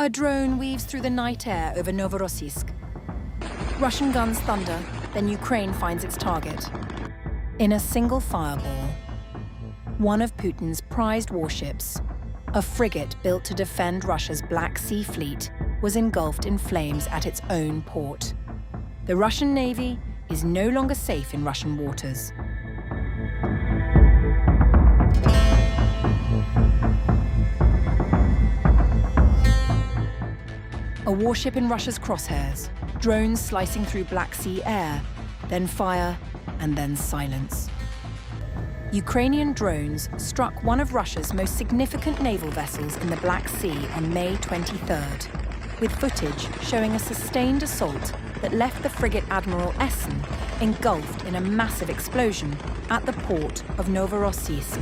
A drone weaves through the night air over Novorossiysk. Russian guns thunder, then Ukraine finds its target. In a single fireball, one of Putin's prized warships, a frigate built to defend Russia's Black Sea fleet, was engulfed in flames at its own port. The Russian Navy is no longer safe in Russian waters. A warship in Russia's crosshairs, drones slicing through Black Sea air, then fire, and then silence. Ukrainian drones struck one of Russia's most significant naval vessels in the Black Sea on May 23rd, with footage showing a sustained assault that left the frigate Admiral Essen engulfed in a massive explosion at the port of Novorossiysk.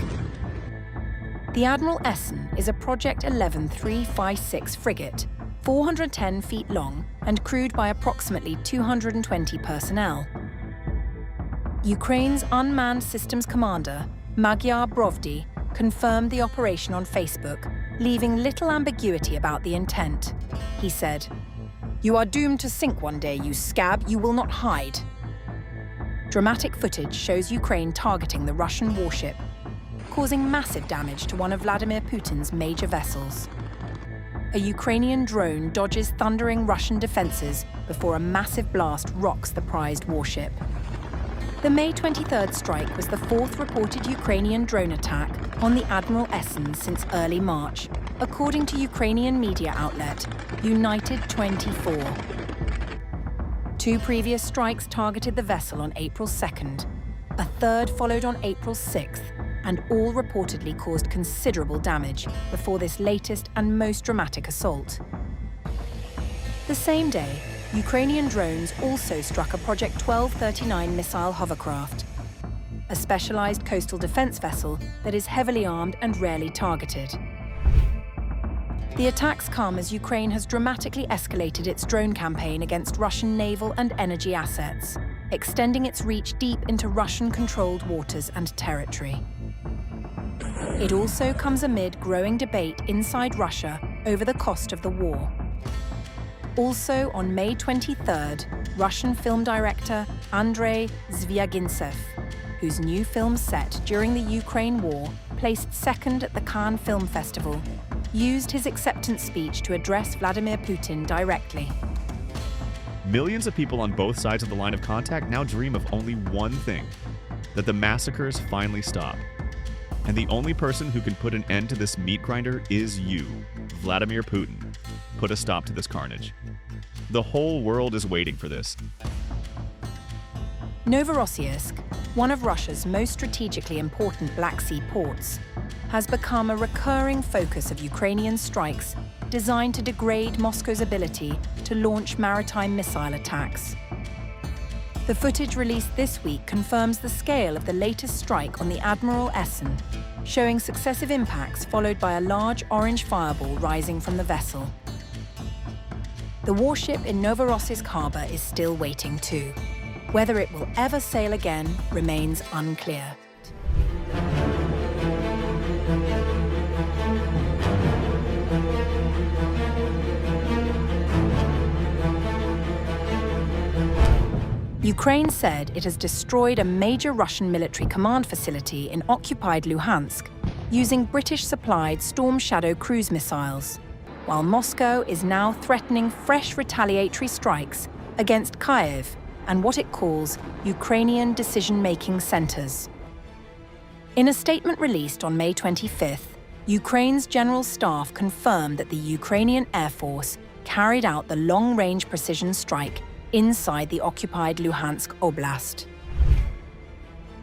The Admiral Essen is a Project 11-356 frigate, 410 feet long and crewed by approximately 220 personnel. Ukraine's unmanned systems commander, Magyar Brovdi, confirmed the operation on Facebook, leaving little ambiguity about the intent. He said, "You are doomed to sink one day, you scab, you will not hide." Dramatic footage shows Ukraine targeting the Russian warship, causing massive damage to one of Vladimir Putin's major vessels. A Ukrainian drone dodges thundering Russian defenses before a massive blast rocks the prized warship. The May 23rd strike was the fourth reported Ukrainian drone attack on the Admiral Essen since early March, according to Ukrainian media outlet United 24. Two previous strikes targeted the vessel on April 2nd. A third followed on April 6th, and all reportedly caused considerable damage before this latest and most dramatic assault. The same day, Ukrainian drones also struck a Project 1239 missile hovercraft, a specialized coastal defense vessel that is heavily armed and rarely targeted. The attacks come as Ukraine has dramatically escalated its drone campaign against Russian naval and energy assets, extending its reach deep into Russian-controlled waters and territory. It also comes amid growing debate inside Russia over the cost of the war. Also on May 23rd, Russian film director Andrei Zvyagintsev, whose new film set during the Ukraine war placed second at the Cannes Film Festival, used his acceptance speech to address Vladimir Putin directly. Millions of people on both sides of the line of contact now dream of only one thing: that the massacres finally stop. And the only person who can put an end to this meat grinder is you, Vladimir Putin. Put a stop to this carnage. The whole world is waiting for this. Novorossiysk, one of Russia's most strategically important Black Sea ports, has become a recurring focus of Ukrainian strikes designed to degrade Moscow's ability to launch maritime missile attacks. The footage released this week confirms the scale of the latest strike on the Admiral Essen, showing successive impacts followed by a large orange fireball rising from the vessel. The warship in Novorossiysk harbor is still waiting too. Whether it will ever sail again remains unclear. Ukraine said it has destroyed a major Russian military command facility in occupied Luhansk using British-supplied Storm Shadow cruise missiles, while Moscow is now threatening fresh retaliatory strikes against Kyiv and what it calls Ukrainian decision-making centers. In a statement released on May 25th, Ukraine's General Staff confirmed that the Ukrainian Air Force carried out the long-range precision strike inside the occupied Luhansk Oblast.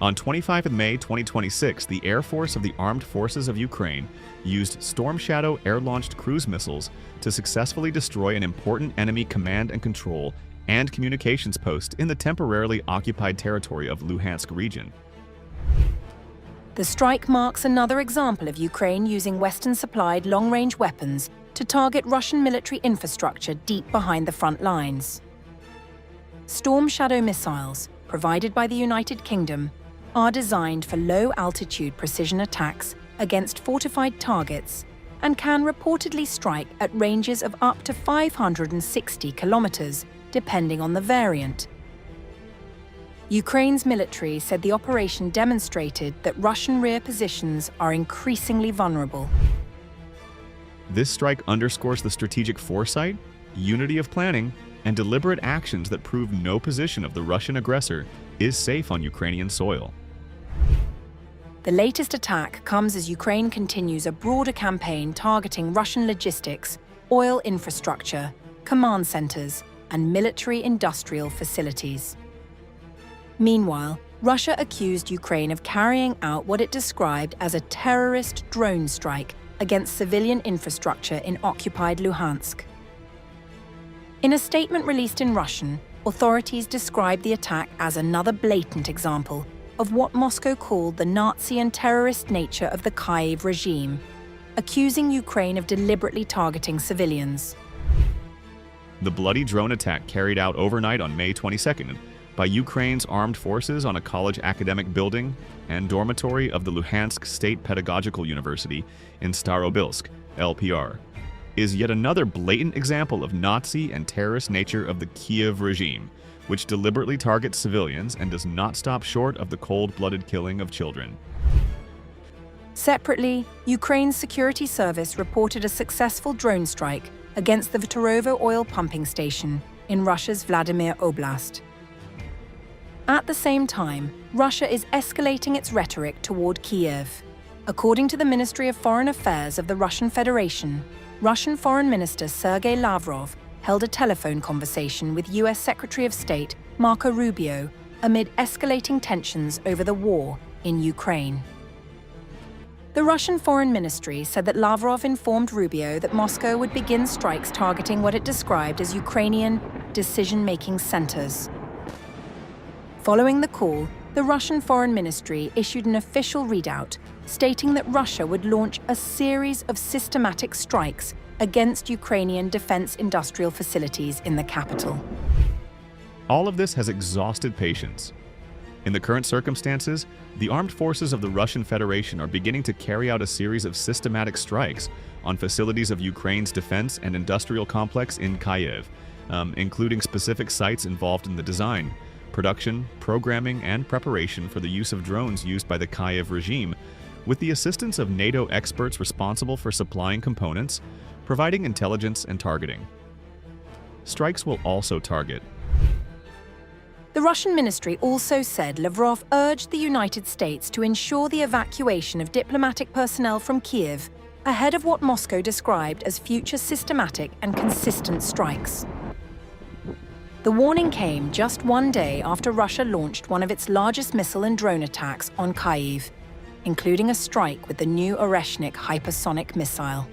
On 25 May 2026, the Air Force of the Armed Forces of Ukraine used Storm Shadow air-launched cruise missiles to successfully destroy an important enemy command and control and communications post in the temporarily occupied territory of Luhansk region. The strike marks another example of Ukraine using Western-supplied long-range weapons to target Russian military infrastructure deep behind the front lines. Storm Shadow missiles, provided by the United Kingdom, are designed for low-altitude precision attacks against fortified targets and can reportedly strike at ranges of up to 560 kilometers, depending on the variant. Ukraine's military said the operation demonstrated that Russian rear positions are increasingly vulnerable. This strike underscores the strategic foresight, unity of planning, and deliberate actions that prove no position of the Russian aggressor is safe on Ukrainian soil. The latest attack comes as Ukraine continues a broader campaign targeting Russian logistics, oil infrastructure, command centers, and military-industrial facilities. Meanwhile, Russia accused Ukraine of carrying out what it described as a terrorist drone strike against civilian infrastructure in occupied Luhansk. In a statement released in Russian, authorities described the attack as another blatant example of what Moscow called the Nazi and terrorist nature of the Kyiv regime, accusing Ukraine of deliberately targeting civilians. The bloody drone attack carried out overnight on May 22nd by Ukraine's armed forces on a college academic building and dormitory of the Luhansk State Pedagogical University in Starobilsk, LPR, is yet another blatant example of Nazi and terrorist nature of the Kyiv regime, which deliberately targets civilians and does not stop short of the cold-blooded killing of children. Separately, Ukraine's security service reported a successful drone strike against the Vtorovo oil pumping station in Russia's Vladimir Oblast. At the same time, Russia is escalating its rhetoric toward Kyiv. According to the Ministry of Foreign Affairs of the Russian Federation, Russian Foreign Minister Sergei Lavrov held a telephone conversation with US Secretary of State Marco Rubio amid escalating tensions over the war in Ukraine. The Russian Foreign Ministry said that Lavrov informed Rubio that Moscow would begin strikes targeting what it described as Ukrainian decision-making centers. Following the call, the Russian Foreign Ministry issued an official readout stating that Russia would launch a series of systematic strikes against Ukrainian defense industrial facilities in the capital. All of this has exhausted patience. In the current circumstances, the armed forces of the Russian Federation are beginning to carry out a series of systematic strikes on facilities of Ukraine's defense and industrial complex in Kyiv, including specific sites involved in the design, production, programming, and preparation for the use of drones used by the Kyiv regime, with the assistance of NATO experts responsible for supplying components, providing intelligence and targeting. Strikes will also target. The Russian ministry also said Lavrov urged the United States to ensure the evacuation of diplomatic personnel from Kyiv ahead of what Moscow described as future systematic and consistent strikes. The warning came just one day after Russia launched one of its largest missile and drone attacks on Kyiv, including a strike with the new Oreshnik hypersonic missile.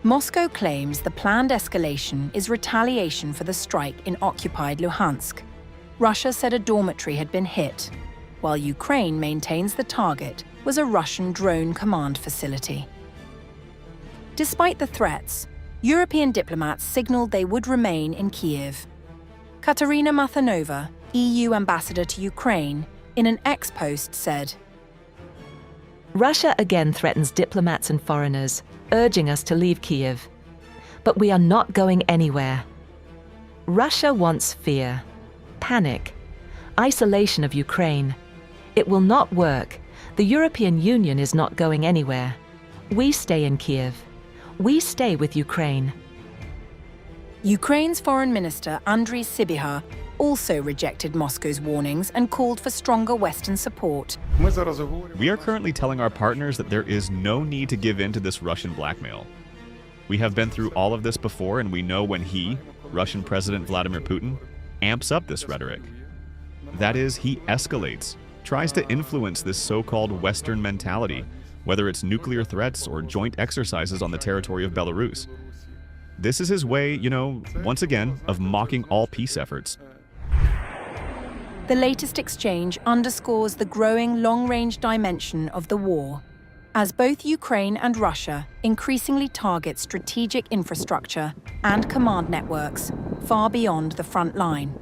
Moscow claims the planned escalation is retaliation for the strike in occupied Luhansk. Russia said a dormitory had been hit, while Ukraine maintains the target was a Russian drone command facility. Despite the threats, European diplomats signaled they would remain in Kyiv. Katerina Mathanova, EU ambassador to Ukraine, in an ex-post said, Russia again threatens diplomats and foreigners, urging us to leave Kyiv. But we are not going anywhere. Russia wants fear, panic, isolation of Ukraine. It will not work. The European Union is not going anywhere. We stay in Kyiv. We stay with Ukraine. Ukraine's Foreign Minister Andriy Sybiha also rejected Moscow's warnings and called for stronger Western support. We are currently telling our partners that there is no need to give in to this Russian blackmail. We have been through all of this before, and we know when he, Russian President Vladimir Putin, amps up this rhetoric. That is, he escalates, tries to influence this so-called Western mentality, whether it's nuclear threats or joint exercises on the territory of Belarus. This is his way, once again, of mocking all peace efforts. The latest exchange underscores the growing long-range dimension of the war, as both Ukraine and Russia increasingly target strategic infrastructure and command networks far beyond the front line.